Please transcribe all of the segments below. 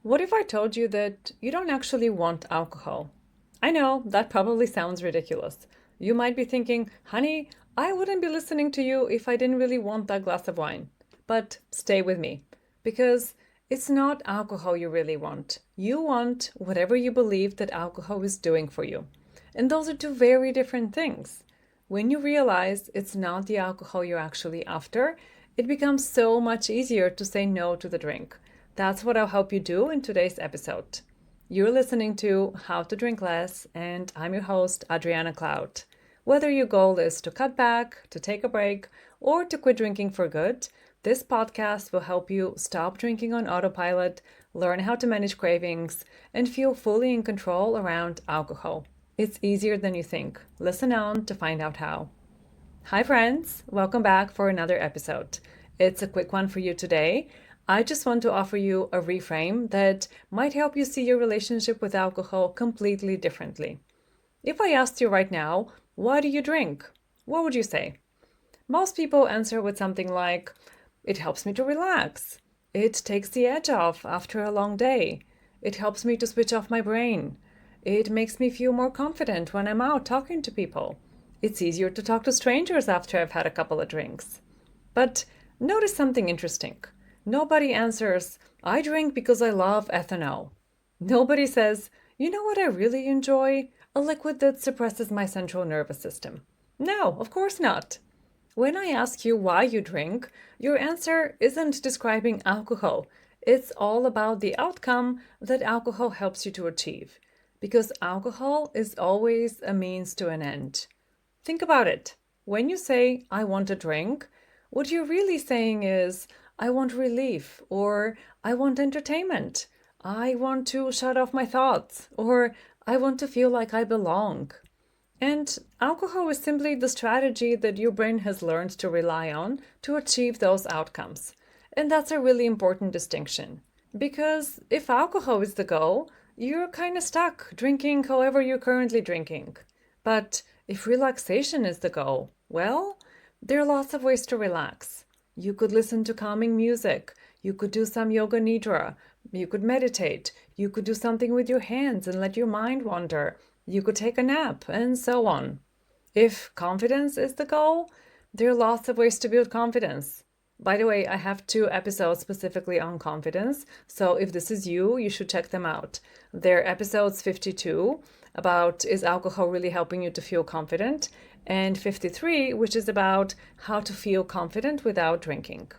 What if I told you that you don't actually want alcohol? I know, that probably sounds ridiculous. You might be thinking, honey, I wouldn't be listening to you if I didn't really want that glass of wine. But stay with me, because it's not alcohol you really want. You want whatever you believe that alcohol is doing for you. And those are two very different things. When you realize it's not the alcohol you're actually after, it becomes so much easier to say no to the drink. That's what I'll help you do in today's episode. You're listening to How to Drink Less, and I'm your host, Adriana Cloud. Whether your goal is to cut back, to take a break, or to quit drinking for good, this podcast will help you stop drinking on autopilot, learn how to manage cravings, and feel fully in control around alcohol. It's easier than you think. Listen on to find out how. Hi, friends. Welcome back for another episode. It's a quick one for you today. I just want to offer you a reframe that might help you see your relationship with alcohol completely differently. If I asked you right now, why do you drink? What would you say? Most people answer with something like, it helps me to relax. It takes the edge off after a long day. It helps me to switch off my brain. It makes me feel more confident when I'm out talking to people. It's easier to talk to strangers after I've had a couple of drinks. But notice something interesting. Nobody answers, I drink because I love ethanol. Nobody says, you know what I really enjoy? A liquid that suppresses my central nervous system. No, of course not. When I ask you why you drink, your answer isn't describing alcohol. It's all about the outcome that alcohol helps you to achieve. Because alcohol is always a means to an end. Think about it. When you say, I want a drink, what you're really saying is, I want relief, or I want entertainment. I want to shut off my thoughts, or I want to feel like I belong. And alcohol is simply the strategy that your brain has learned to rely on to achieve those outcomes. And that's a really important distinction. Because if alcohol is the goal, you're kind of stuck drinking however you're currently drinking. But if relaxation is the goal, well, there are lots of ways to relax. You could listen to calming music. You could do some yoga nidra. You could meditate. You could do something with your hands and let your mind wander. You could take a nap, and so on. If confidence is the goal, there are lots of ways to build confidence. By the way, I have 2 episodes specifically on confidence, so if this is you, you should check them out. They're episodes 52, about is alcohol really helping you to feel confident, and 53, which is about how to feel confident without drinking.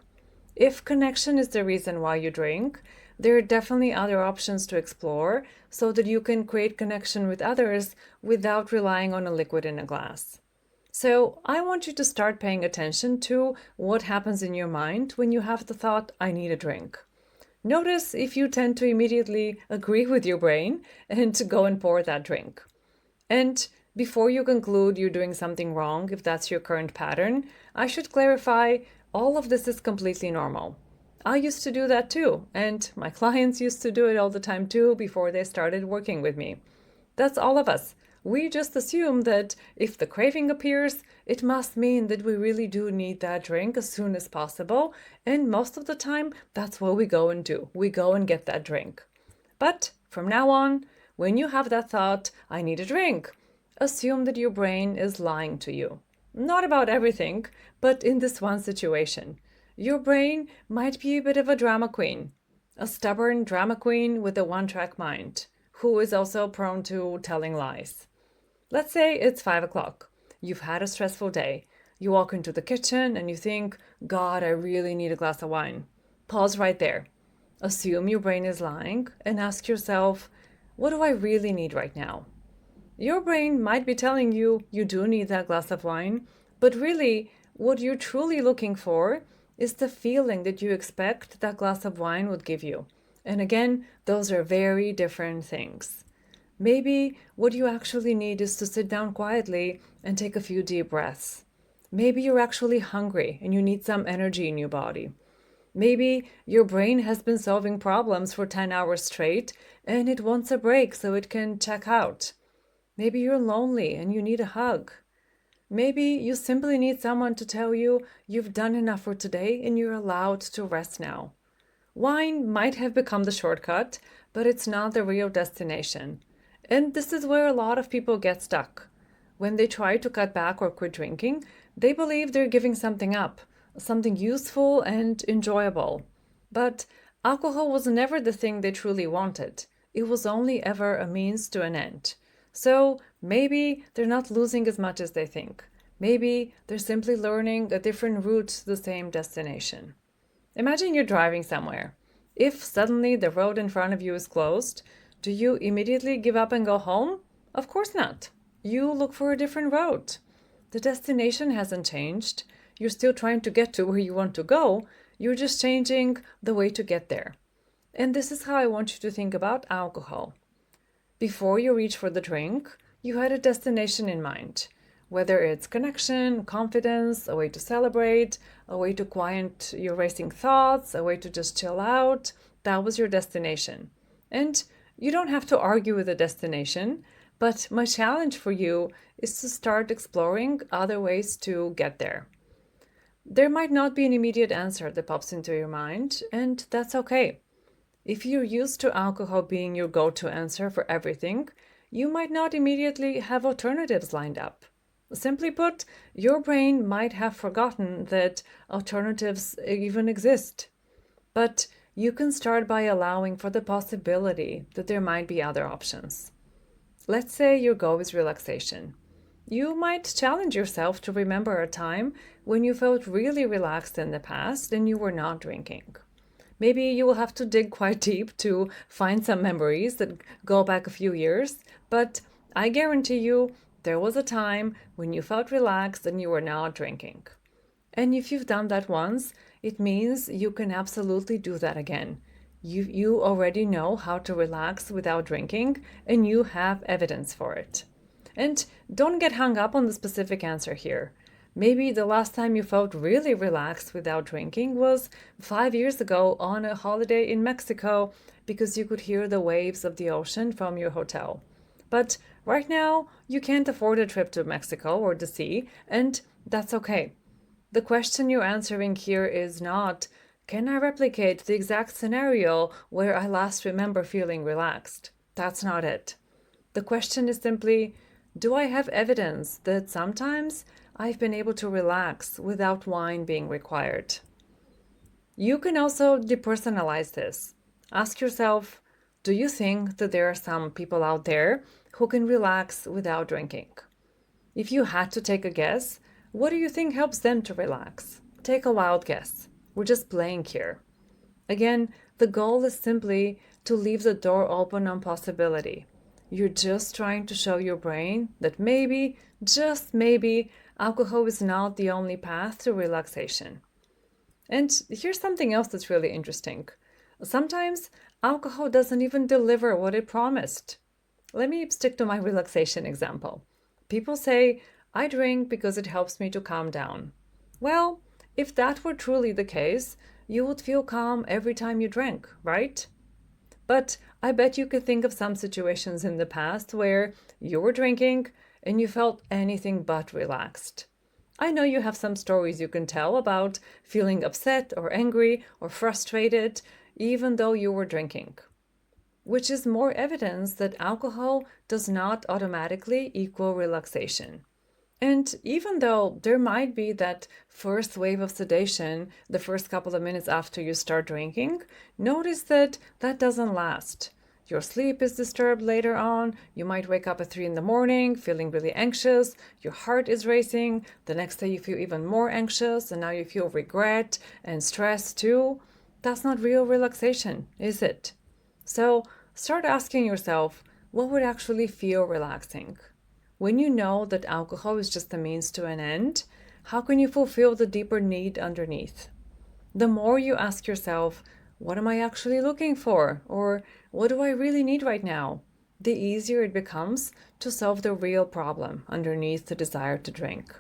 If connection is the reason why you drink, there are definitely other options to explore so that you can create connection with others without relying on a liquid in a glass. So I want you to start paying attention to what happens in your mind when you have the thought, I need a drink. Notice if you tend to immediately agree with your brain and to go and pour that drink. And before you conclude you're doing something wrong, if that's your current pattern, I should clarify all of this is completely normal. I used to do that too, and my clients used to do it all the time too before they started working with me. That's all of us. We just assume that if the craving appears, it must mean that we really do need that drink as soon as possible, and most of the time, that's what we go and do. We go and get that drink. But from now on, when you have that thought, I need a drink, assume that your brain is lying to you. Not about everything, but in this one situation. Your brain might be a bit of a drama queen, a stubborn drama queen with a one-track mind, who is also prone to telling lies. Let's say it's 5 o'clock. You've had a stressful day. You walk into the kitchen and you think, God, I really need a glass of wine. Pause right there. Assume your brain is lying and ask yourself, what do I really need right now? Your brain might be telling you you do need that glass of wine, but really, what you're truly looking for is the feeling that you expect that glass of wine would give you. And again, those are very different things. Maybe what you actually need is to sit down quietly and take a few deep breaths. Maybe you're actually hungry and you need some energy in your body. Maybe your brain has been solving problems for 10 hours straight and it wants a break so it can check out. Maybe you're lonely and you need a hug. Maybe you simply need someone to tell you you've done enough for today and you're allowed to rest now. Wine might have become the shortcut, but it's not the real destination. And this is where a lot of people get stuck. When they try to cut back or quit drinking, they believe they're giving something up, something useful and enjoyable. But alcohol was never the thing they truly wanted. It was only ever a means to an end. So maybe they're not losing as much as they think. Maybe they're simply learning a different route to the same destination. Imagine you're driving somewhere. If suddenly the road in front of you is closed, do you immediately give up and go home? Of course not. You look for a different route. The destination hasn't changed. You're still trying to get to where you want to go. You're just changing the way to get there. And this is how I want you to think about alcohol. Before you reach for the drink, you had a destination in mind. Whether it's connection, confidence, a way to celebrate, a way to quiet your racing thoughts, a way to just chill out, that was your destination. And you don't have to argue with the destination, but my challenge for you is to start exploring other ways to get there. There might not be an immediate answer that pops into your mind, and that's okay. If you're used to alcohol being your go-to answer for everything, you might not immediately have alternatives lined up. Simply put, your brain might have forgotten that alternatives even exist. But you can start by allowing for the possibility that there might be other options. Let's say your goal is relaxation. You might challenge yourself to remember a time when you felt really relaxed in the past and you were not drinking. Maybe you will have to dig quite deep to find some memories that go back a few years, but I guarantee you there was a time when you felt relaxed and you were not drinking. And if you've done that once, it means you can absolutely do that again. You already know how to relax without drinking, and you have evidence for it. And don't get hung up on the specific answer here. Maybe the last time you felt really relaxed without drinking was 5 years ago on a holiday in Mexico because you could hear the waves of the ocean from your hotel. But right now, you can't afford a trip to Mexico or the sea, and that's okay. The question you're answering here is not, can I replicate the exact scenario where I last remember feeling relaxed? That's not it. The question is simply, do I have evidence that sometimes I've been able to relax without wine being required? You can also depersonalize this. Ask yourself, do you think that there are some people out there who can relax without drinking? If you had to take a guess, what do you think helps them to relax? Take a wild guess. We're just playing here. Again, the goal is simply to leave the door open on possibility. You're just trying to show your brain that maybe, just maybe, alcohol is not the only path to relaxation. And here's something else that's really interesting. Sometimes alcohol doesn't even deliver what it promised. Let me stick to my relaxation example. People say, I drink because it helps me to calm down. Well, if that were truly the case, you would feel calm every time you drank, right? But I bet you could think of some situations in the past where you were drinking and you felt anything but relaxed. I know you have some stories you can tell about feeling upset or angry or frustrated even though you were drinking, which is more evidence that alcohol does not automatically equal relaxation. And even though there might be that first wave of sedation the first couple of minutes after you start drinking, notice that that doesn't last. Your sleep is disturbed later on. You might wake up at 3 in the morning feeling really anxious. Your heart is racing. The next day you feel even more anxious, and now you feel regret and stress too. That's not real relaxation, is it? So start asking yourself, what would actually feel relaxing? When you know that alcohol is just a means to an end, how can you fulfill the deeper need underneath? The more you ask yourself, what am I actually looking for? Or what do I really need right now? The easier it becomes to solve the real problem underneath the desire to drink.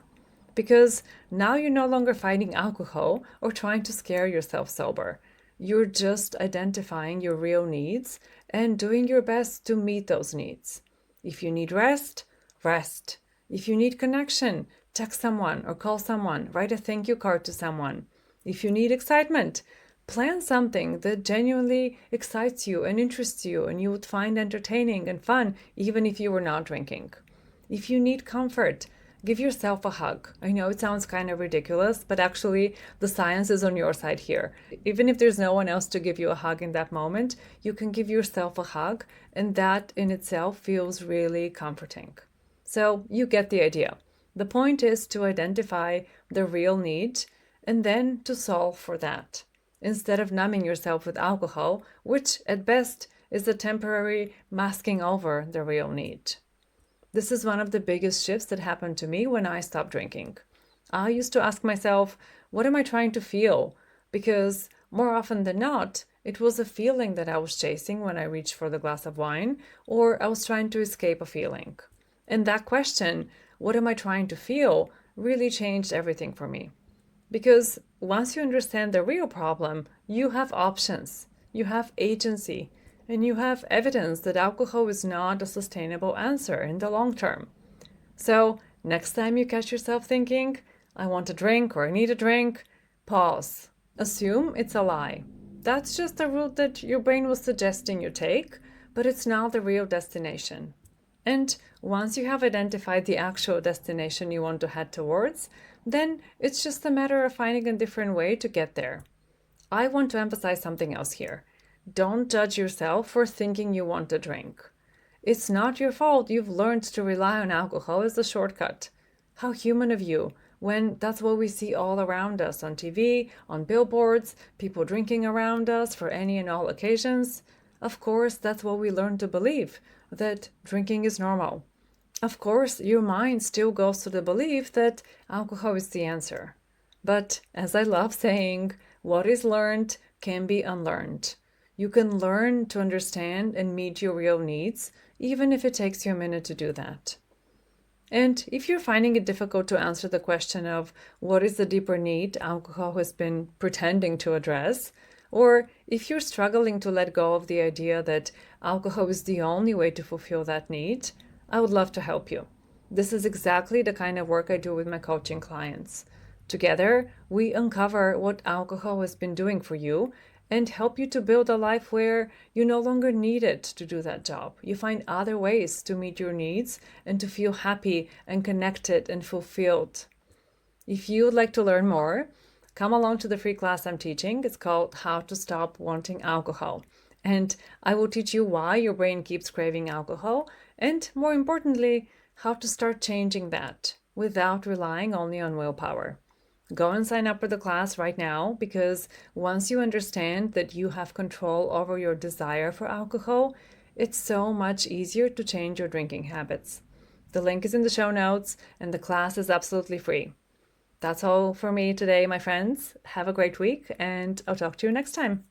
Because now you're no longer fighting alcohol or trying to scare yourself sober. You're just identifying your real needs and doing your best to meet those needs. If you need rest, rest. If you need connection, text someone or call someone, write a thank you card to someone. If you need excitement, Plan something that genuinely excites you and interests you and you would find entertaining and fun even if you were not drinking. If you need comfort, give yourself a hug. I know it sounds kind of ridiculous, but actually, the science is on your side here. Even if there's no one else to give you a hug in that moment, you can give yourself a hug, and that in itself feels really comforting. So, you get the idea. The point is to identify the real need and then to solve for that, instead of numbing yourself with alcohol, which at best is a temporary masking over the real need. This is one of the biggest shifts that happened to me when I stopped drinking. I used to ask myself, what am I trying to feel? Because more often than not, it was a feeling that I was chasing when I reached for the glass of wine, or I was trying to escape a feeling. And that question, what am I trying to feel, really changed everything for me. Because once you understand the real problem, you have options, you have agency, and you have evidence that alcohol is not a sustainable answer in the long term. So, next time you catch yourself thinking, I want a drink or I need a drink, pause. Assume it's a lie. That's just the route that your brain was suggesting you take, but it's not the real destination. And once you have identified the actual destination you want to head towards, then it's just a matter of finding a different way to get there. I want to emphasize something else here. Don't judge yourself for thinking you want a drink. It's not your fault you've learned to rely on alcohol as a shortcut. How human of you, when that's what we see all around us on TV, on billboards, people drinking around us for any and all occasions. Of course, that's what we learn to believe, that drinking is normal. Of course, your mind still goes to the belief that alcohol is the answer. But as I love saying, what is learned can be unlearned. You can learn to understand and meet your real needs, even if it takes you a minute to do that. And if you're finding it difficult to answer the question of what is the deeper need alcohol has been pretending to address, or if you're struggling to let go of the idea that alcohol is the only way to fulfill that need, I would love to help you. This is exactly the kind of work I do with my coaching clients. Together, we uncover what alcohol has been doing for you and help you to build a life where you no longer need it to do that job. You find other ways to meet your needs and to feel happy and connected and fulfilled. If you would like to learn more, come along to the free class I'm teaching. It's called How to Stop Wanting Alcohol. And I will teach you why your brain keeps craving alcohol and, more importantly, how to start changing that without relying only on willpower. Go and sign up for the class right now, because once you understand that you have control over your desire for alcohol, it's so much easier to change your drinking habits. The link is in the show notes, and the class is absolutely free. That's all for me today, my friends. Have a great week, and I'll talk to you next time.